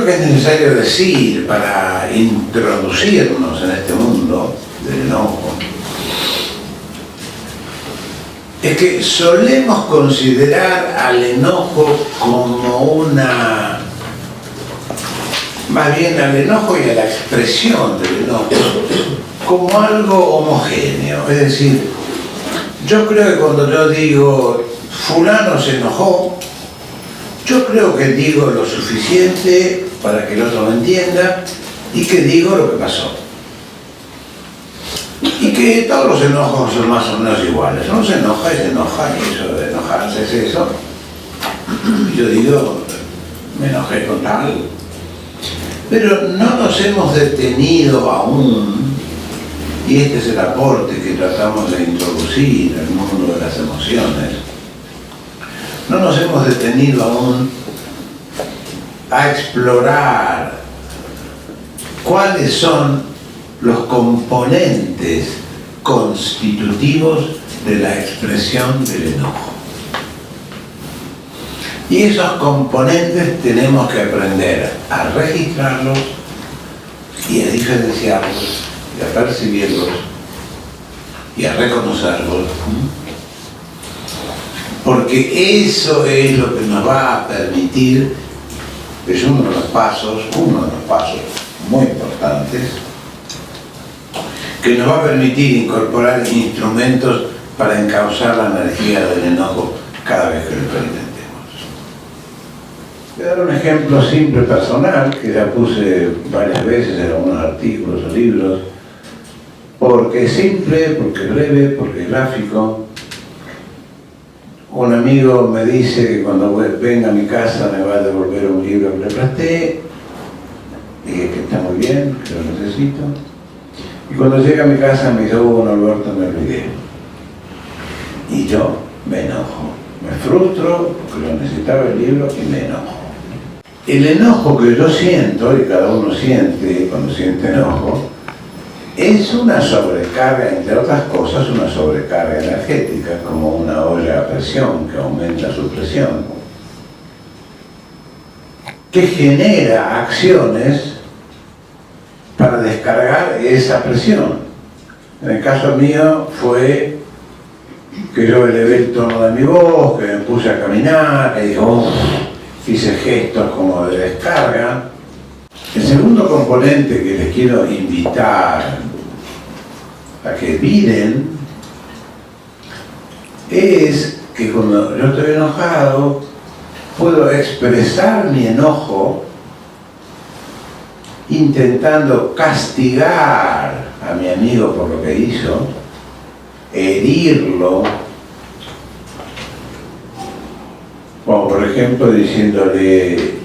que es necesario decir para introducirnos en este mundo del enojo es que solemos considerar al enojo como una... más bien al enojo y a la expresión del enojo como algo homogéneo. Es decir, yo creo que cuando yo digo fulano se enojó, yo creo que digo lo suficiente para que el otro lo entienda y que digo lo que pasó. Y que todos los enojos son más o menos iguales. Uno se enoja y se enoja, y eso de enojarse es eso. Yo digo, me enojé con tal. Pero no nos hemos detenido aún, y este es el aporte que tratamos de introducir al mundo de las emociones, no nos hemos detenido aún a explorar cuáles son los componentes constitutivos de la expresión del enojo. Y esos componentes tenemos que aprender a registrarlos y a diferenciarlos, y a percibirlos y a reconocerlos. Porque eso es lo que nos va a permitir, es uno de los pasos muy importantes, que nos va a permitir incorporar instrumentos para encauzar la energía del enojo cada vez que lo experimentemos. Voy a dar un ejemplo simple personal, que ya puse varias veces en algunos artículos o libros, porque es simple, porque es breve, porque es gráfico. Un amigo me dice que cuando venga a mi casa me va a devolver un libro que le presté, dije que está muy bien, que lo necesito. Y cuando llega a mi casa me dice, bueno, Alberto, me olvidé. Y yo me enojo, me frustro porque lo necesitaba el libro y me enojo. El enojo que yo siento, y cada uno siente cuando siente enojo, es una sobrecarga, entre otras cosas, una sobrecarga energética, como una olla a presión que aumenta su presión, que genera acciones para descargar esa presión. En el caso mío fue que yo elevé el tono de mi voz, que me puse a caminar, que digo, hice gestos como de descarga. El segundo componente que les quiero invitar a que miren es que cuando yo estoy enojado puedo expresar mi enojo intentando castigar a mi amigo por lo que hizo, herirlo, como por ejemplo diciéndole: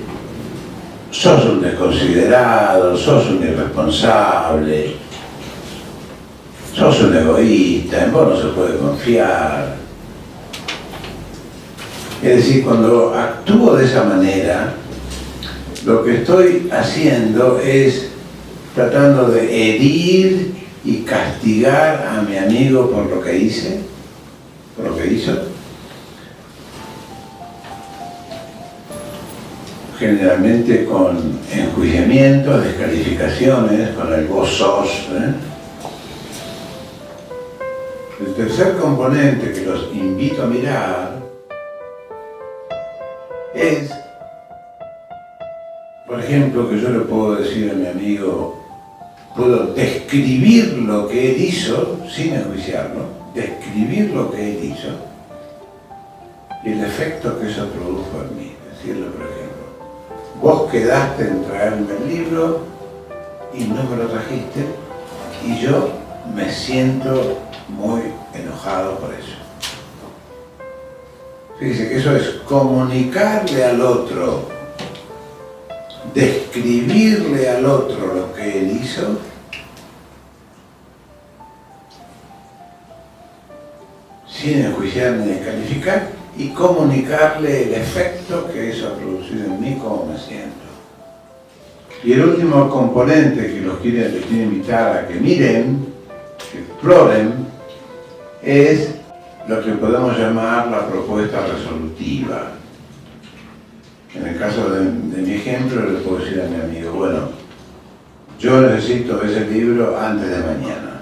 sos un desconsiderado, sos un irresponsable, sos un egoísta, en vos no se puede confiar. Es decir, cuando actúo de esa manera, lo que estoy haciendo es tratando de herir y castigar a mi amigo por lo que hice, por lo que hizo. Generalmente con enjuiciamientos, descalificaciones, con el vos sos. El tercer componente que los invito a mirar es, por ejemplo, que yo le puedo decir a mi amigo, puedo describir lo que él hizo sin enjuiciarlo, describir lo que él hizo y el efecto que eso produjo en mí. Decirle, por ejemplo, vos quedaste en traerme el libro y no me lo trajiste y yo me siento muy enojado por eso. Fíjense que eso es comunicarle al otro, describirle al otro lo que él hizo sin enjuiciar ni descalificar y comunicarle el efecto que eso ha producido en mí, cómo me siento. Y el último componente que les quiero invitar a que miren, que exploren, es lo que podemos llamar la propuesta resolutiva. En el caso de mi ejemplo, le puedo decir a mi amigo, bueno, yo necesito ese libro antes de mañana.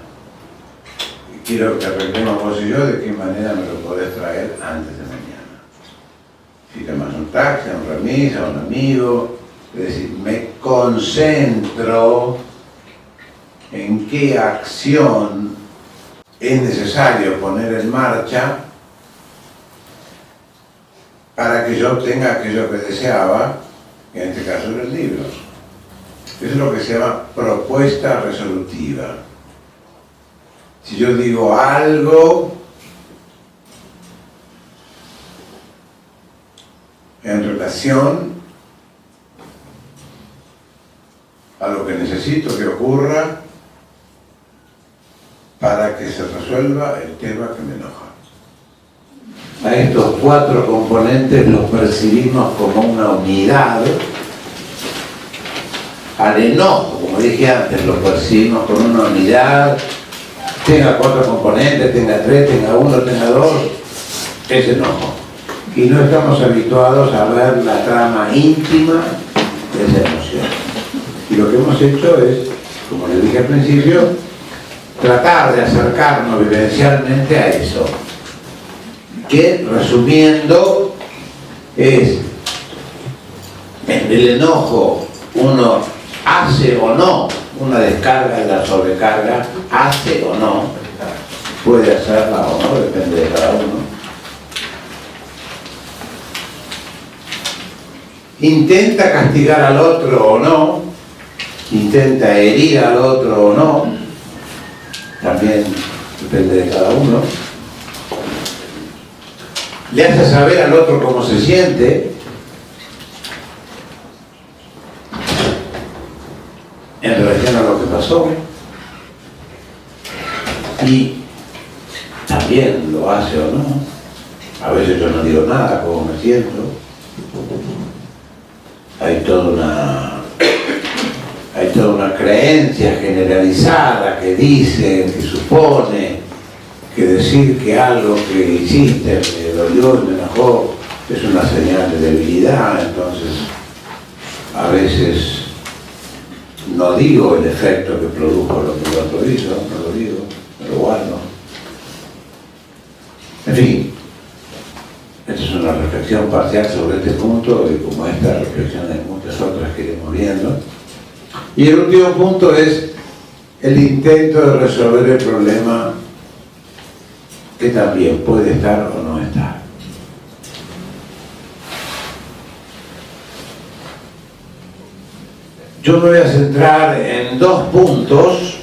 Quiero que arreglemos vos y yo de qué manera me lo podés traer antes de mañana. Si llamas un taxi, a un remis, a un amigo, es decir, me concentro en qué acción es necesario poner en marcha para que yo obtenga aquello que deseaba, en este caso los libros. Eso es lo que se llama propuesta resolutiva. Si yo digo algo en relación a lo que necesito que ocurra para que se resuelva el tema que me enoja. A estos 4 componentes los percibimos como una unidad. Al enojo, como dije antes, lo percibimos como una unidad. Tenga 4 componentes, tenga 3, tenga 1, tenga 2, es enojo. Y no estamos habituados a ver la trama íntima de esa emoción. Y lo que hemos hecho es, como les dije al principio, tratar de acercarnos vivencialmente a eso. Que, resumiendo, es en el enojo uno hace o no una descarga de la sobrecarga, hace o no, puede hacerla o no, depende de cada uno. Intenta castigar al otro o no, intenta herir al otro o no, también depende de cada uno. Le hace saber al otro cómo se siente, en relación a lo que pasó, y también lo hace o no. A veces yo no digo nada, cómo me siento. Hay toda una creencia generalizada que dice, que supone que decir que algo que hiciste me dolió y me enojó es una señal de debilidad. Entonces a veces no digo el efecto que produjo lo que el otro hizo, no lo digo, me lo guardo. En fin, esta es una reflexión parcial sobre este punto, y como esta reflexión hay muchas otras que iremos viendo. Y el último punto es el intento de resolver el problema, que también puede estar o no estar. Yo me voy a centrar en 2 puntos,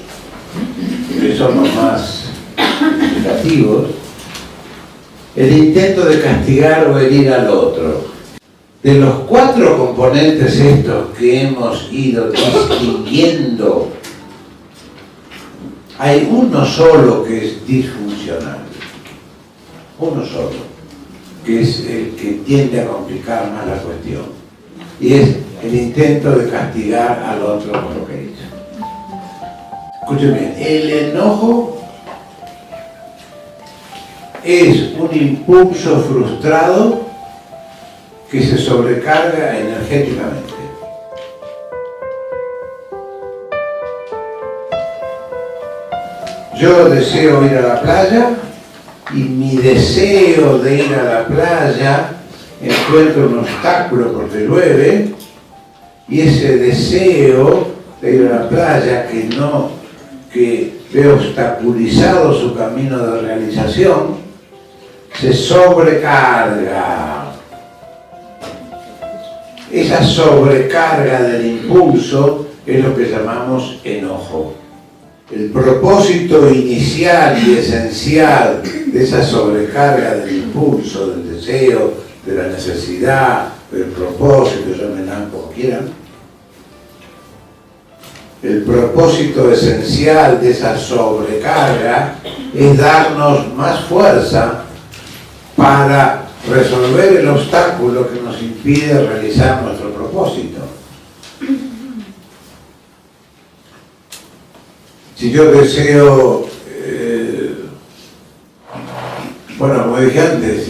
que son los más significativos. El intento de castigar o herir al otro. De los 4 componentes estos que hemos ido distinguiendo, hay uno solo que es disfuncional. Uno solo, que es el que tiende a complicar más la cuestión. Y es el intento de castigar al otro por lo que hizo. Escuchen bien, el enojo es un impulso frustrado que se sobrecarga energéticamente. Yo deseo ir a la playa y mi deseo de ir a la playa encuentra un obstáculo porque llueve, y ese deseo de ir a la playa que ve obstaculizado su camino de realización, se sobrecarga. Esa sobrecarga del impulso es lo que llamamos enojo. El propósito inicial y esencial de esa sobrecarga del impulso, del deseo, de la necesidad, del propósito, llámenla como quieran. El propósito esencial de esa sobrecarga es darnos más fuerza para resolver el obstáculo que nos impide realizar nuestro propósito. Si yo deseo, bueno, como dije antes,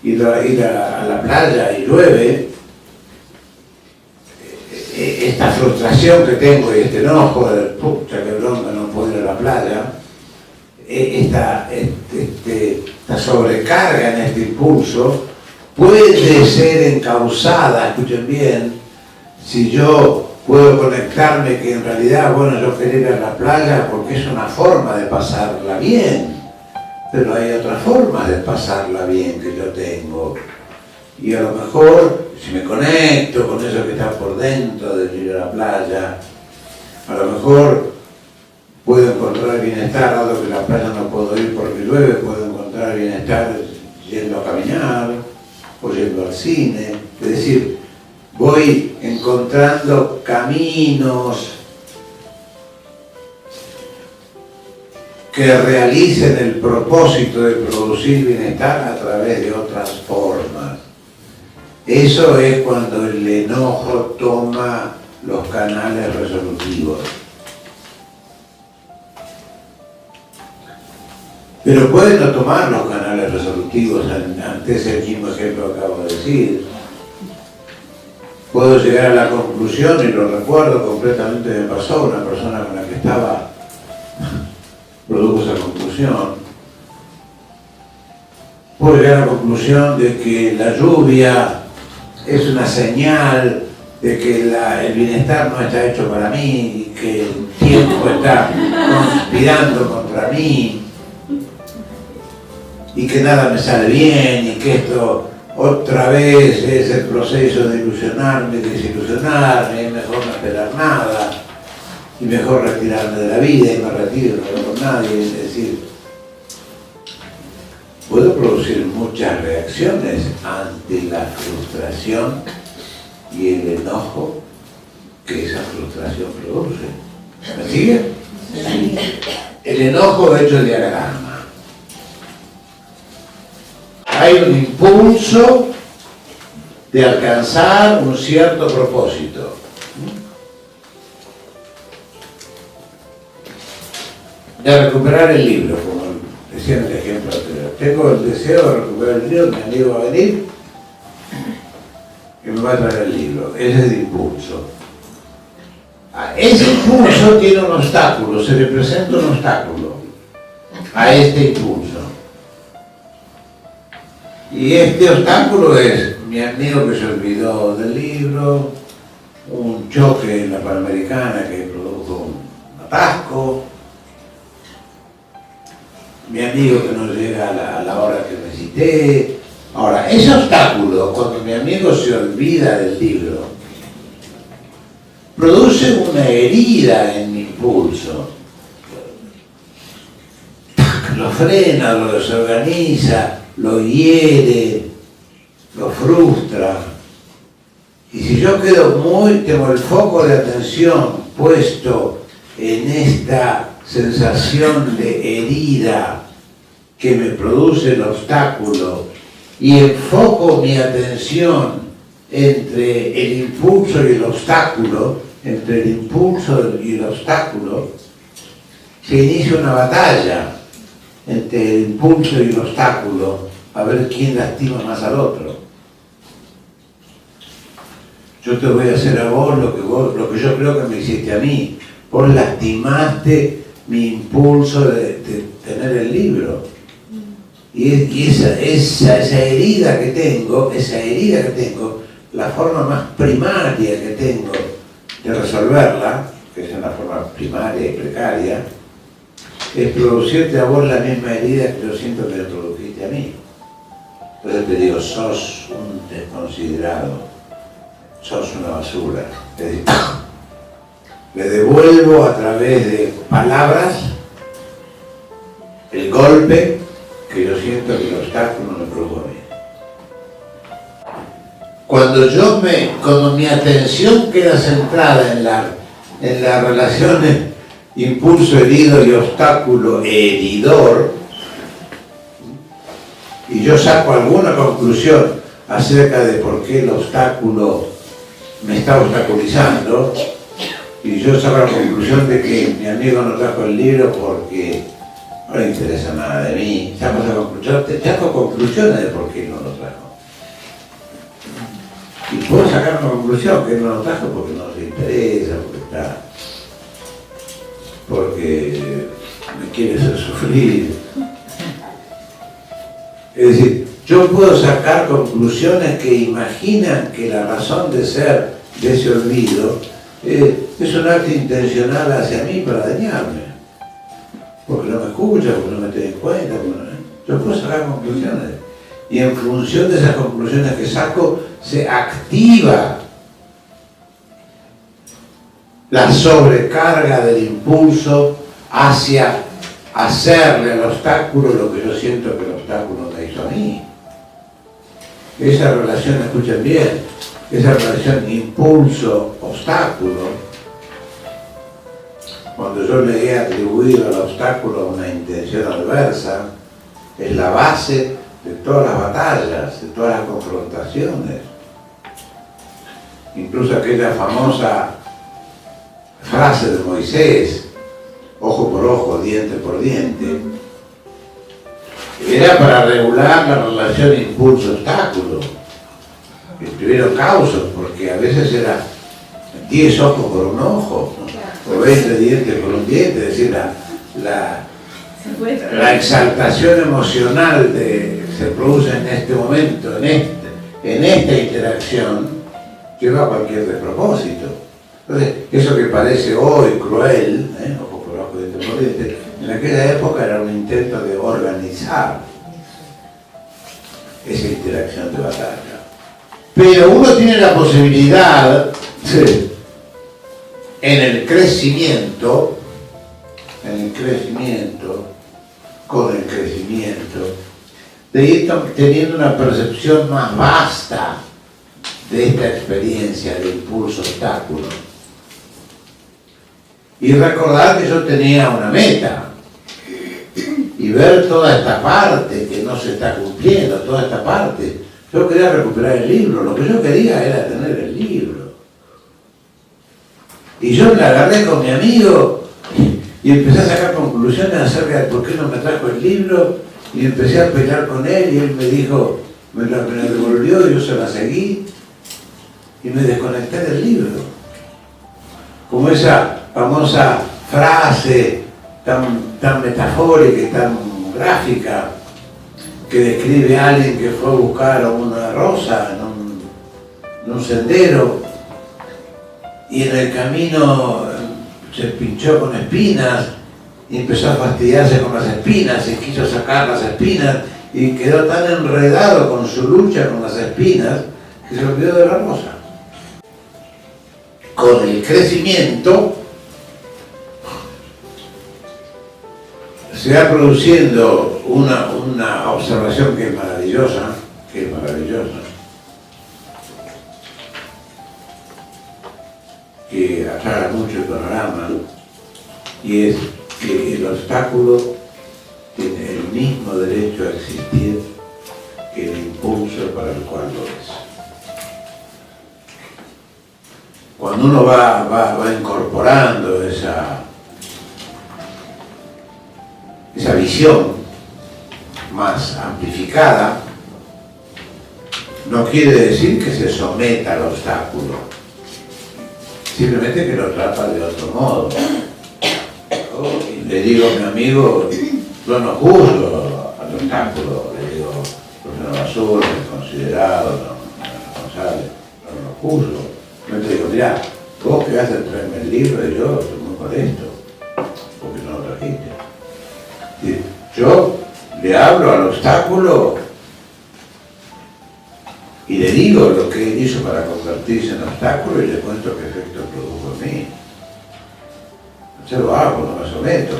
ir ir a la playa y llueve, esta frustración que tengo y este enojo de pucha que bronca no puedo ir a la playa, esta sobrecarga en este impulso puede ser encauzada, escuchen bien, si yo puedo conectarme que en realidad, bueno, yo quería ir a la playa porque es una forma de pasarla bien, pero hay otras formas de pasarla bien que yo tengo. Y a lo mejor, si me conecto con eso que está por dentro de ir a la playa, a lo mejor puedo encontrar bienestar, dado que a la playa no puedo ir porque llueve, puedo encontrar bienestar yendo a caminar o yendo al cine. Es decir, voy encontrando caminos que realicen el propósito de producir bienestar a través de otras formas. Eso es cuando el enojo toma los canales resolutivos. Pero puede no tomar los canales resolutivos ante ese mismo ejemplo que acabo de decir. Puedo llegar a la conclusión, y lo recuerdo completamente, me pasó, una persona con la que estaba produjo esa conclusión. Puedo llegar a la conclusión de que la lluvia es una señal de que el bienestar no está hecho para mí y que el tiempo está conspirando contra mí y que nada me sale bien y que esto otra vez es el proceso de ilusionarme, de desilusionarme, es mejor no esperar nada y mejor retirarme de la vida y me retiro, no hablo con nadie. Es decir, puedo producir muchas reacciones ante la frustración y el enojo que esa frustración produce. ¿Me sigue? Sí. El enojo hecho el diagrama. Hay un impulso de alcanzar un cierto propósito. De recuperar el libro, como decía en el ejemplo anterior. Tengo el deseo de recuperar el libro, mi amigo va a venir y me va a traer el libro. Ese es el impulso. Ese impulso tiene un obstáculo, se le presenta un obstáculo a este impulso. Y este obstáculo es mi amigo que se olvidó del libro, un choque en la Panamericana que produjo un atasco, mi amigo que no llega a la hora que me cité. Ahora, ese obstáculo, cuando mi amigo se olvida del libro, produce una herida en mi impulso. Lo frena, lo desorganiza, lo hiere, lo frustra. Y si yo tengo el foco de atención puesto en esta sensación de herida que me produce el obstáculo y enfoco mi atención entre el impulso y el obstáculo, entre el impulso y el obstáculo, se inicia una batalla entre el impulso y el obstáculo a ver quién lastima más al otro. Yo te voy a hacer a vos lo que yo creo que me hiciste a mí. Vos lastimaste mi impulso de tener el libro. Y esa herida que tengo, la forma más primaria que tengo de resolverla, que es una forma primaria y precaria, es producirte a vos la misma herida que yo siento que le produjiste a mí. Entonces te digo, sos un desconsiderado, sos una basura. Es decir, le devuelvo a través de palabras el golpe que yo siento que el obstáculo me produjo a mí. Cuando mi atención queda centrada en las relaciones impulso herido y obstáculo heridor, y yo saco alguna conclusión acerca de por qué el obstáculo me está obstaculizando, y yo saco la conclusión de que mi amigo no trajo el libro porque no le interesa nada de mí, saco conclusiones de por qué no lo trajo. Y puedo sacar una conclusión, que él no lo trajo porque no le interesa, porque me quiere hacer sufrir. Es decir, yo puedo sacar conclusiones que imaginan que la razón de ser de ese olvido es un acto intencional hacia mí para dañarme. Porque no me escucha, porque no me tiene en cuenta. Yo puedo sacar conclusiones. Y en función de esas conclusiones que saco, se activa la sobrecarga del impulso hacia hacerle al obstáculo lo que yo siento que el obstáculo me hizo a mí. Esa relación, escuchen bien, esa relación impulso-obstáculo, cuando yo le he atribuido al obstáculo una intención adversa, es la base de todas las batallas, de todas las confrontaciones. Incluso aquella famosa frase de Moisés, ojo por ojo, diente por diente, era para regular la relación impulso-obstáculo. Estuvieron causos, porque a veces era 10 ojos por un ojo, o 20 dientes por un diente, es decir, la exaltación emocional que se produce en este momento, en esta interacción, lleva a cualquier despropósito. Entonces, eso que parece hoy cruel, ojo por ojo, diente por diente, en aquella época era un intento de organizar esa interacción de batalla. Pero uno tiene la posibilidad, en el crecimiento, con el crecimiento, de ir teniendo una percepción más vasta de esta experiencia de impulso-obstáculo. Y recordar que yo tenía una meta, y ver toda esta parte que no se está cumpliendo, toda esta parte. Yo quería recuperar el libro, lo que yo quería era tener el libro. Y yo me agarré con mi amigo y empecé a sacar conclusiones acerca de por qué no me trajo el libro, y empecé a pelear con él, y él me dijo, me la devolvió, y yo se la seguí, y me desconecté del libro. Como esa famosa frase tan metafórica y tan gráfica que describe a alguien que fue a buscar una rosa en un sendero, y en el camino se pinchó con espinas y empezó a fastidiarse con las espinas y quiso sacar las espinas y quedó tan enredado con su lucha con las espinas que se olvidó de la rosa. Con el crecimiento se va produciendo una observación que es maravillosa, que aclara mucho el panorama, y es que el obstáculo tiene el mismo derecho a existir que el impulso para el cual lo es. Cuando uno va incorporando esa visión más amplificada, no quiere decir que se someta al obstáculo, simplemente que lo trata de otro modo. Y le digo a mi amigo, yo no juzgo al obstáculo, le digo, persona basura, desconsiderado, no responsable, no lo juzgo. Yo te digo, mirá, vos quedaste en traerme el libro y yo estoy muy molesto, porque no lo trajiste. Yo le hablo al obstáculo y le digo lo que él hizo para convertirse en obstáculo y le cuento qué efecto produjo en mí. Yo lo hago, no me someto.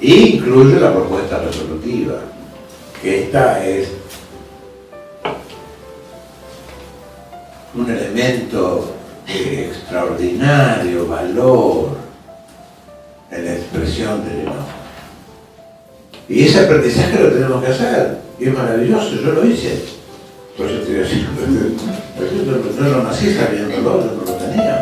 Incluye la propuesta resolutiva, que esta es un elemento de extraordinario valor en la expresión del enojo. Y ese aprendizaje lo tenemos que hacer, y es maravilloso, yo lo hice. Por eso estoy haciendo, yo no nací sabiéndolo, yo no lo tenía.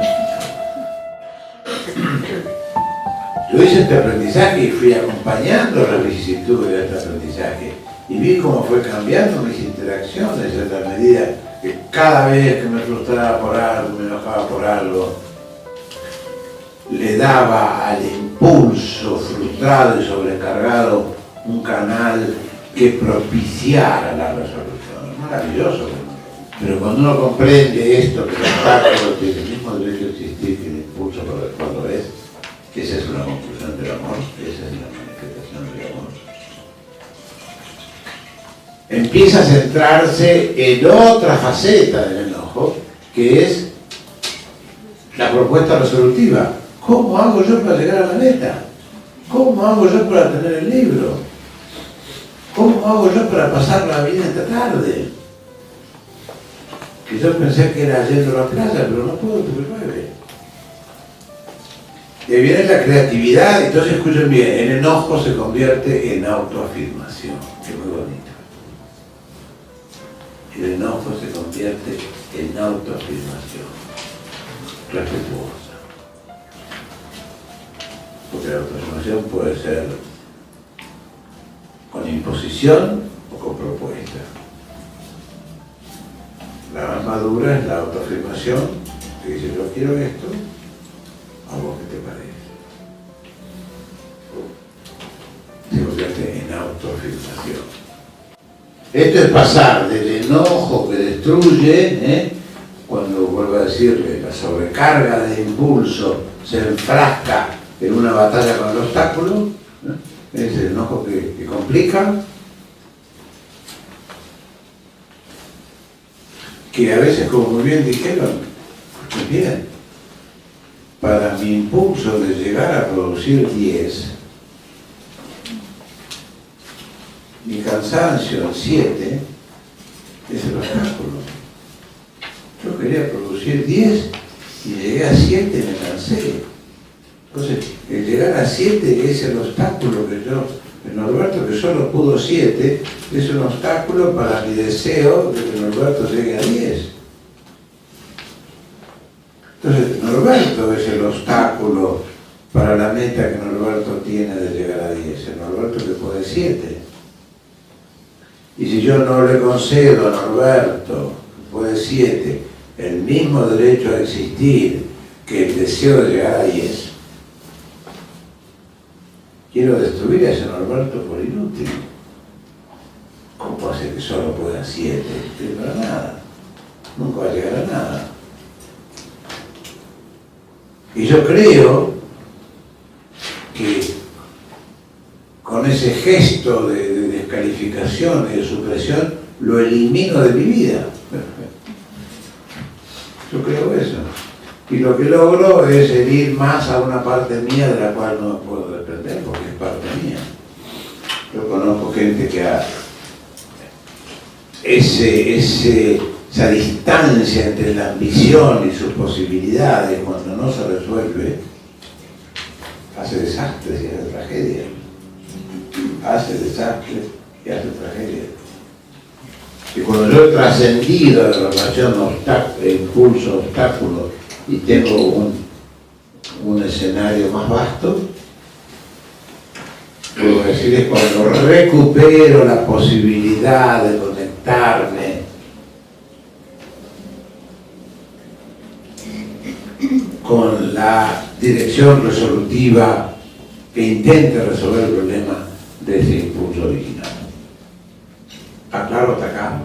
Yo hice este aprendizaje y fui acompañando las vicisitudes de este aprendizaje, y vi cómo fue cambiando mis interacciones en la medida que cada vez que me frustraba por algo, me enojaba por algo, le daba al impulso frustrado y sobrecargado un canal que propiciara la resolución. Es maravilloso. Pero cuando uno comprende esto, que el obstáculo tiene el mismo derecho a existir que el impulso cuando es, esa es una conclusión del amor, esa es la manifestación del amor. Empieza a centrarse en otra faceta del enojo, que es la propuesta resolutiva. ¿Cómo hago yo para llegar a la meta? ¿Cómo hago yo para tener el libro? ¿Cómo hago yo para pasar la vida esta tarde? Que yo pensé que era yendo a la playa, pero no puedo porque llueve. Y ahí viene la creatividad, entonces escuchen bien, el enojo se convierte en autoafirmación, que es muy bonito. El enojo se convierte en autoafirmación respetuosa. Porque la autoafirmación puede ser con imposición o con propuesta. La más madura es la autoafirmación, que dice yo quiero esto, ¿a vos qué te parece? Se convierte en autoafirmación. Esto es pasar del enojo que destruye, cuando vuelvo a decirle, la sobrecarga de impulso se enfrasca en una batalla con el obstáculo, es el enojo que complica, que a veces, como muy bien dijeron, escuchen bien, para mi impulso de llegar a producir 10, mi cansancio en 7 es el obstáculo. Yo quería producir 10 y llegué a 7 y me cansé. Entonces, el llegar a 7 es el obstáculo que yo, el Norberto que solo pudo 7, es un obstáculo para mi deseo de que Norberto llegue a 10. Entonces, Norberto es el obstáculo para la meta que Norberto tiene de llegar a 10, el Norberto que puede 7. Y si yo no le concedo a Norberto, que puede 7, el mismo derecho a existir que el deseo de llegar a 10, quiero destruir a ese Norberto por inútil. ¿Cómo puede ser que solo pueda 7? No para nada. Nunca va a llegar a nada. Y yo creo que con ese gesto de descalificación y de supresión lo elimino de mi vida. Yo creo eso. Y lo que logro es herir más a una parte mía de la cual no me puedo desprender porque es parte mía. Yo conozco gente que esa distancia entre la ambición y sus posibilidades, cuando no se resuelve, hace desastres y hace tragedia. Hace desastres y hace tragedia. Y cuando yo he trascendido la relación impulso-obstáculo y tengo un escenario más vasto, puedo decir es cuando recupero la posibilidad de conectarme con la dirección resolutiva que intente resolver el problema de ese impulso original. ¿Está claro hasta acá?